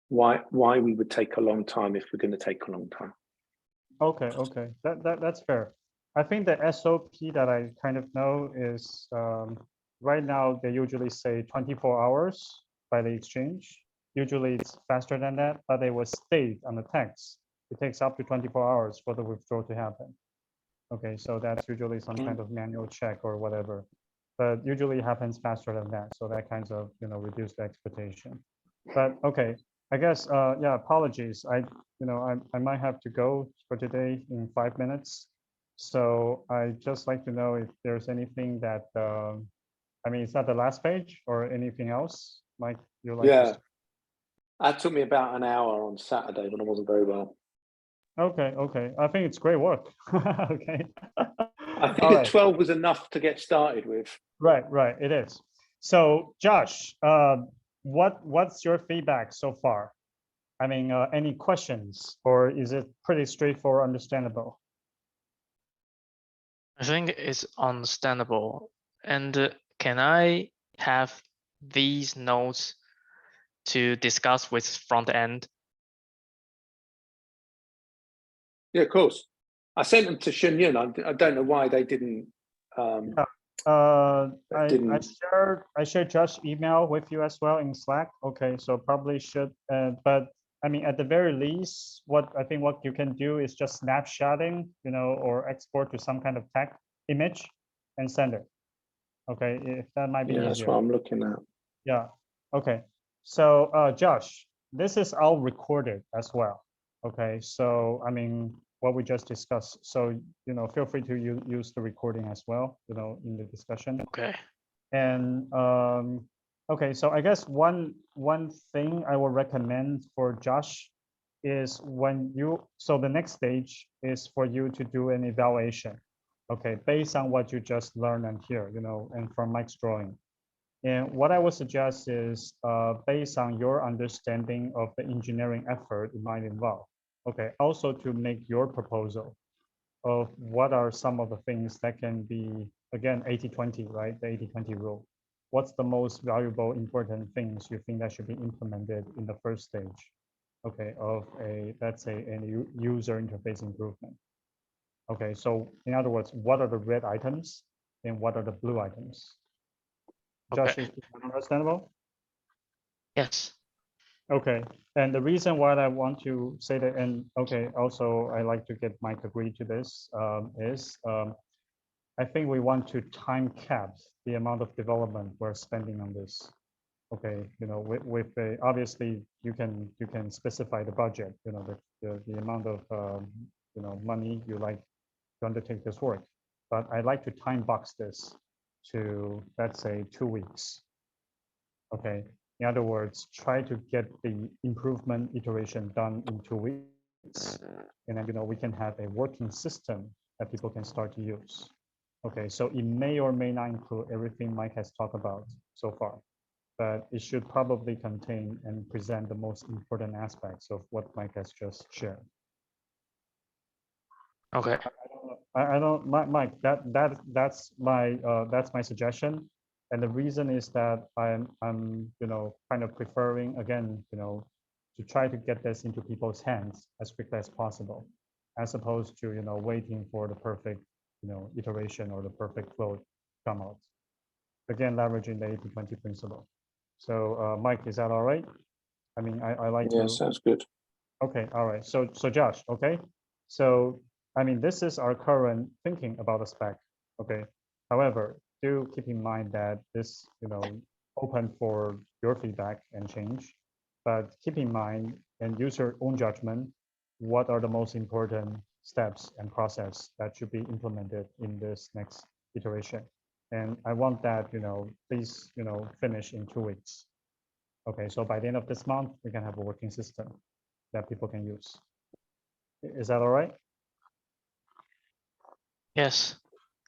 why we would take a long time if we're going to take a long time. Okay, that's fair. I think the SOP that I kind of know is right now they usually say 24 hours by the exchange. Usually it's faster than that, but they will state on the text, it takes up to 24 hours for the withdrawal to happen. Okay, so that's usually some kind of manual check or whatever, but usually it happens faster than that. So that kind of, reduce the expectation. But okay, I guess, yeah, apologies. I might have to go for today in 5 minutes. So I just like to know if there's anything that, is that the last page or anything else, Mike, you like? Yeah, that took me about an hour on Saturday when I wasn't very well. Okay. I think it's great work. Okay. I think 12 was enough to get started with. Right, it is. So Josh, what's your feedback so far? Any questions, or is it pretty straightforward, understandable? I think it's understandable. And can I have these notes to discuss with front end? Yeah, of course. I sent them to Shunyun. I don't know why they didn't. I shared Josh's email with you as well in Slack. Okay, so probably should, but I mean, at the very least, what you can do is just snapshotting, or export to some kind of text image and send it. Okay, if that might be Yeah, easier. that's what I'm looking at. Yeah. Okay. So, Josh, this is all recorded as well. Okay. So, I mean, what we just discussed. So, feel free to use the recording as well, in the discussion. Okay. And okay, so I guess one thing I will recommend for Josh is so the next stage is for you to do an evaluation. Okay, based on what you just learned and hear, and from Mike's drawing. And what I would suggest is based on your understanding of the engineering effort it might involve. Okay, also to make your proposal of what are some of the things that can be, again, 80-20, right? The 80-20 rule. What's the most valuable, important things you think that should be implemented in the first stage, okay, of let's say, a user interface improvement. Okay, so in other words, what are the red items and what are the blue items? Josh, Okay. is that understandable? Yes. Okay, and the reason why I want to say that, and okay, also I like to get Mike agree to this, is I think we want to time cap the amount of development we're spending on this. Okay, with obviously you can specify the budget, the amount of money you like to undertake this work, but I like to time box this to, let's say, 2 weeks. Okay, in other words, try to get the improvement iteration done in 2 weeks, and then we can have a working system that people can start to use. Okay, so it may or may not include everything Mike has talked about so far, but it should probably contain and present the most important aspects of what Mike has just shared. Okay. I don't, Mike, that's my suggestion. And the reason is that I'm kind of preferring, again, to try to get this into people's hands as quickly as possible, as opposed to, waiting for the perfect, iteration or the perfect flow to come out. Again, leveraging the 80-20 principle. So, Mike, is that all right? I mean, I like Yeah, to. sounds good. Okay, all right. So Josh, okay. So, I mean, this is our current thinking about the spec. Okay. However, do keep in mind that this, open for your feedback and change, but keep in mind and use your own judgment. What are the most important steps and process that should be implemented in this next iteration? And I want that, please, finish in 2 weeks. Okay, so by the end of this month, we can have a working system that people can use. Is that all right? Yes.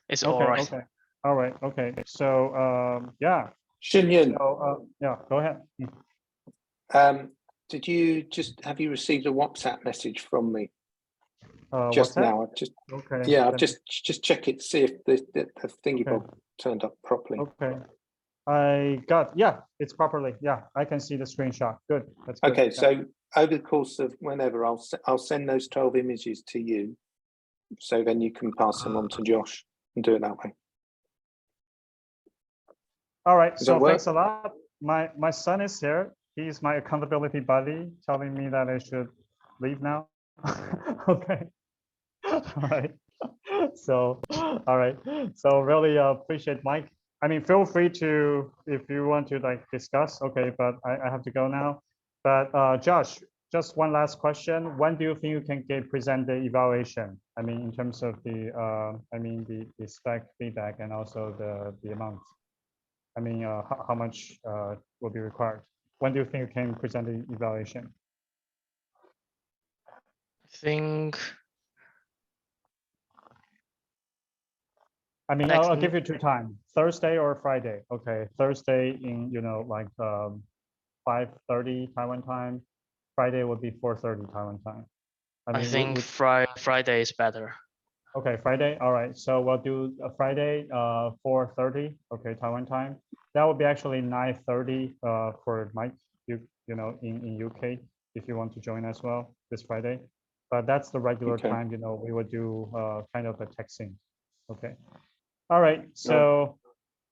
It's Okay, all right. okay. All right, okay. So, yeah. Shunyun, So, yeah, go ahead. have you received a WhatsApp message from me What's just that? now? Okay. Yeah, I've just check it, see if the thingy Okay. bob turned up properly. Okay. Yeah, it's properly. Yeah, I can see the screenshot. Good. That's good. Okay, Yeah. so over the course of whenever, I'll send those 12 images to you, so then you can pass them on to Josh and do it that way. All right. Does So that work? thanks a lot. My son is here. He's my accountability buddy, telling me that I should leave now. Okay. All right. So, all right. So really appreciate Mike. I mean, feel free to, if you want to discuss, okay, but I have to go now. But Josh, just one last question. When do you think you can present the evaluation? I mean, in terms of the spec feedback and also the amount. I mean, how much will be required? When do you think you can present the evaluation? I think I mean, next I'll give you 2 times, Thursday or Friday. Okay, Thursday in, 5:30 Taiwan time. Friday would be 4:30 Taiwan time. I mean, think Friday is better. Okay, Friday. All right, so we'll do a Friday, 4:30. Okay, Taiwan time. That would be actually 9:30 for Mike. In UK, if you want to join as well this Friday. but that's the regular Okay. time, you know, we would do kind of a texting. Okay. All right. So,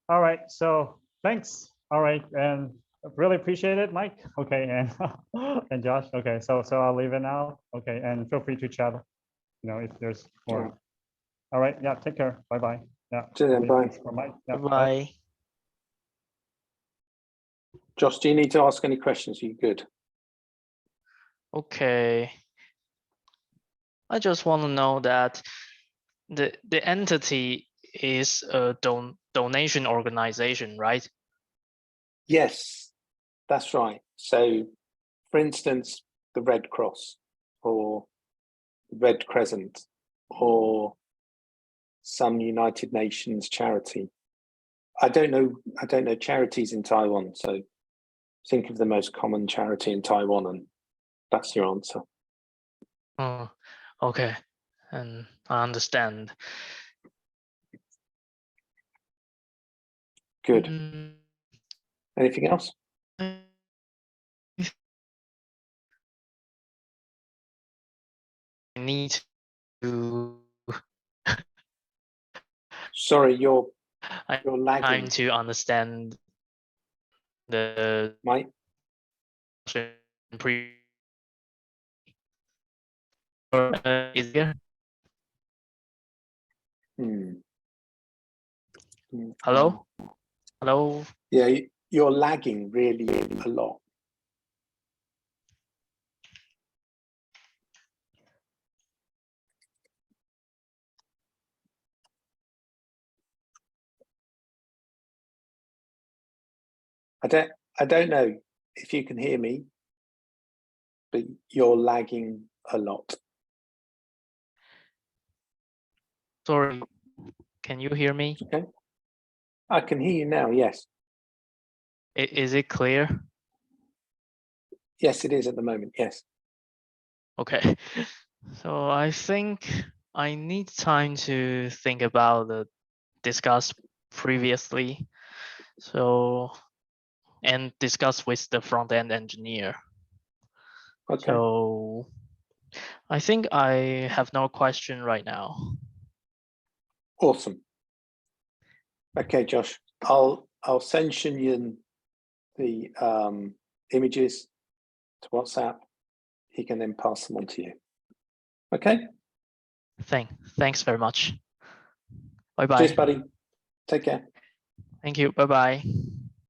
all right. So thanks. All right. And really appreciate it, Mike. Okay. And Josh. Okay. So I'll leave it now. Okay. And feel free to chat, you know, if there's more. Sure. All right. Yeah. Take care. Bye-bye. Yeah. See you then, bye. Thanks for Mike. Yeah, Bye. Josh, do you need to ask any questions? Are you good? Okay. I just want to know that the entity is a donation organization, right? Yes, that's right. So, for instance, the Red Cross or the Red Crescent or some United Nations charity. I don't know charities in Taiwan. So think of the most common charity in Taiwan and that's your answer. Oh, okay. And I understand. Good. Mm, Anything else? I need to Sorry, you're time lagging. to understand the Mike, pre. Is there? Hello? Hello? Yeah, you're lagging really a lot. I don't know if you can hear me, but you're lagging a lot. Sorry, can you hear me? Okay. I can hear you now, yes. Is it clear? Yes, it is at the moment, yes. Okay. So I think I need time to think about the discussed previously. So, and discuss with the front-end engineer. Okay. So I think I have no question right now. Awesome. Okay, Josh, I'll send Shinyan the images to WhatsApp. He can then pass them on to you. Okay. Thanks very much. Bye-bye. Cheers, buddy. Take care. Thank you. Bye-bye.